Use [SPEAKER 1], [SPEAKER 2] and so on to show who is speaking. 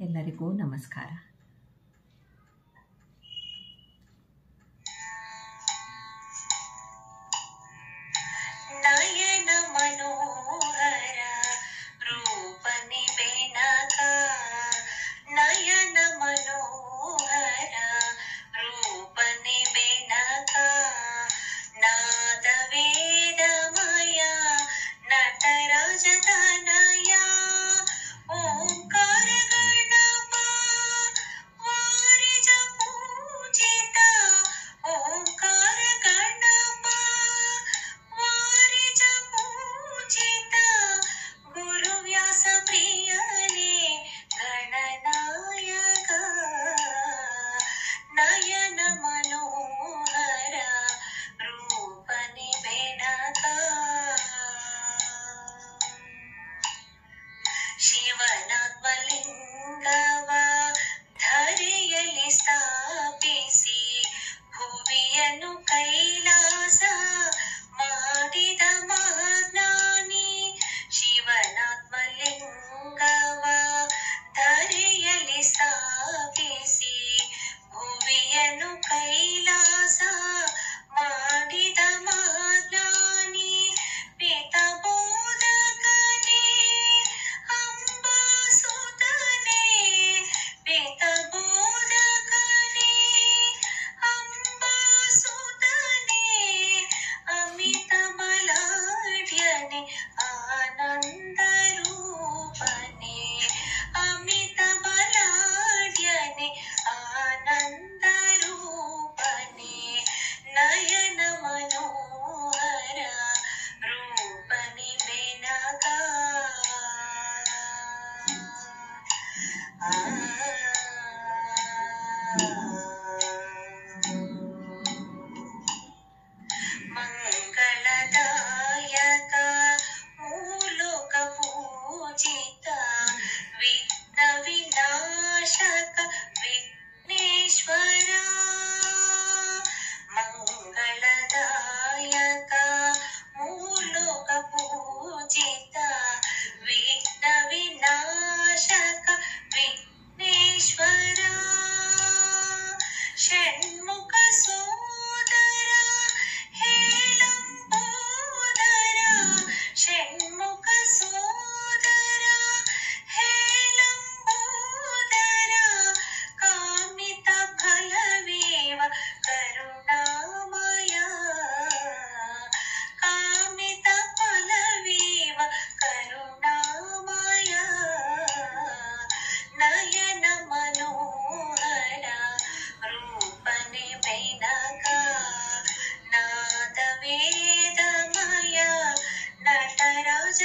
[SPEAKER 1] ಎಲ್ಲರಿಗೂ ನಮಸ್ಕಾರ.
[SPEAKER 2] ನಯನ ಮನೋಹರ ರೂಪನಿ ಬೆನಕ, ನಯನ ಮನೋಹರ ರೂಪನಿ ಬೆನಕ, ನಾದ ವೇದಮಯ ನಟರಾಜ ತನಯ, ಓಂಕಾರ ಗಣಪ ವಾರಿಜ ಪೂಜಿತ, ಓಂಕಾರ ಗಣಪ ವಾರಿಜ ಪೂಜಿತ, ಗುರುವ್ಯಾಸ ಪ್ರಿಯನೇ ಗಣನಾಯಕ, ನಯನ ಮನೋಹರ ರೂಪನಿ ಬೆನಕ. ಶಿವನಾತ್ಮಲಿಂಗವ ಧರೆಯಲ್ಲಿ ಸ್ಥಾಪಿಸಿ ಭುವಿಯನ್ನು ಕೈಲಾಸ ಮಾಡಿದ ಮಹಾಜ್ಞಾನಿ, ಶಿವನಾತ್ಮಲಿಂಗವ ಧರೆಯಲ್ಲಿ ಸ್ಥಾಪಿಸಿ ಭುವಿಯನ್ನು ಕೈಲಾಸ ಮಾಡಿದ ಮಹಾಜ್ಞಾನಿ, ಪಿತ ಬೋಧಕನೇ ಅಂಬಾಸುತನೇ, ಪಿತ ಬೋಧಕನೇ ಅಂಬಾಸುತನೇ, ಅಮಿತ ಬಲಾಢ್ಯನೇ ಆನಂದ ರೂಪನೇ, ಅಮಿತ ಬಲಾಢ್ಯನೇ ಆನಂದ ರೂಪನೇ, ನಯನ ಮನೋಹರ ರೂಪನಿ ಬೆನಕ. ಮಂಗಳದಾಯಕ ಮೂಲೋಕ ಪೂಜಿತ, ವಿಘ್ನ ವಿನಾಶಕ ವಿಘ್ನೇಶ್ವರ, ಮಂಗಳದಾಯಕ ಮೂಲೋಕ ಪೂಜಿತ, ವಿಘ್ನ ವಿನಾಶಕ ವಿಘ್ನೇಶ್ವರ, ಷಣ್ಮುಖ ಸೋದರ ಹೇಳಂಬೋದರ, ಷಣ್ಮುಖ ಸೋದರ ಹೇಳಂಬೋದರ, ಕಾಮಿತ ಫಲವೇವ ಕರುಣಾಮಯ, ಕಾಮಿತ ಫಲವೇವ ಕರುಣಾಮಯ, ನಯನ ಮನೋಹರ ರೂಪನೆ ಬೆನಕ, ನಾದ ವೇದಮಯ ನಟರಾಜ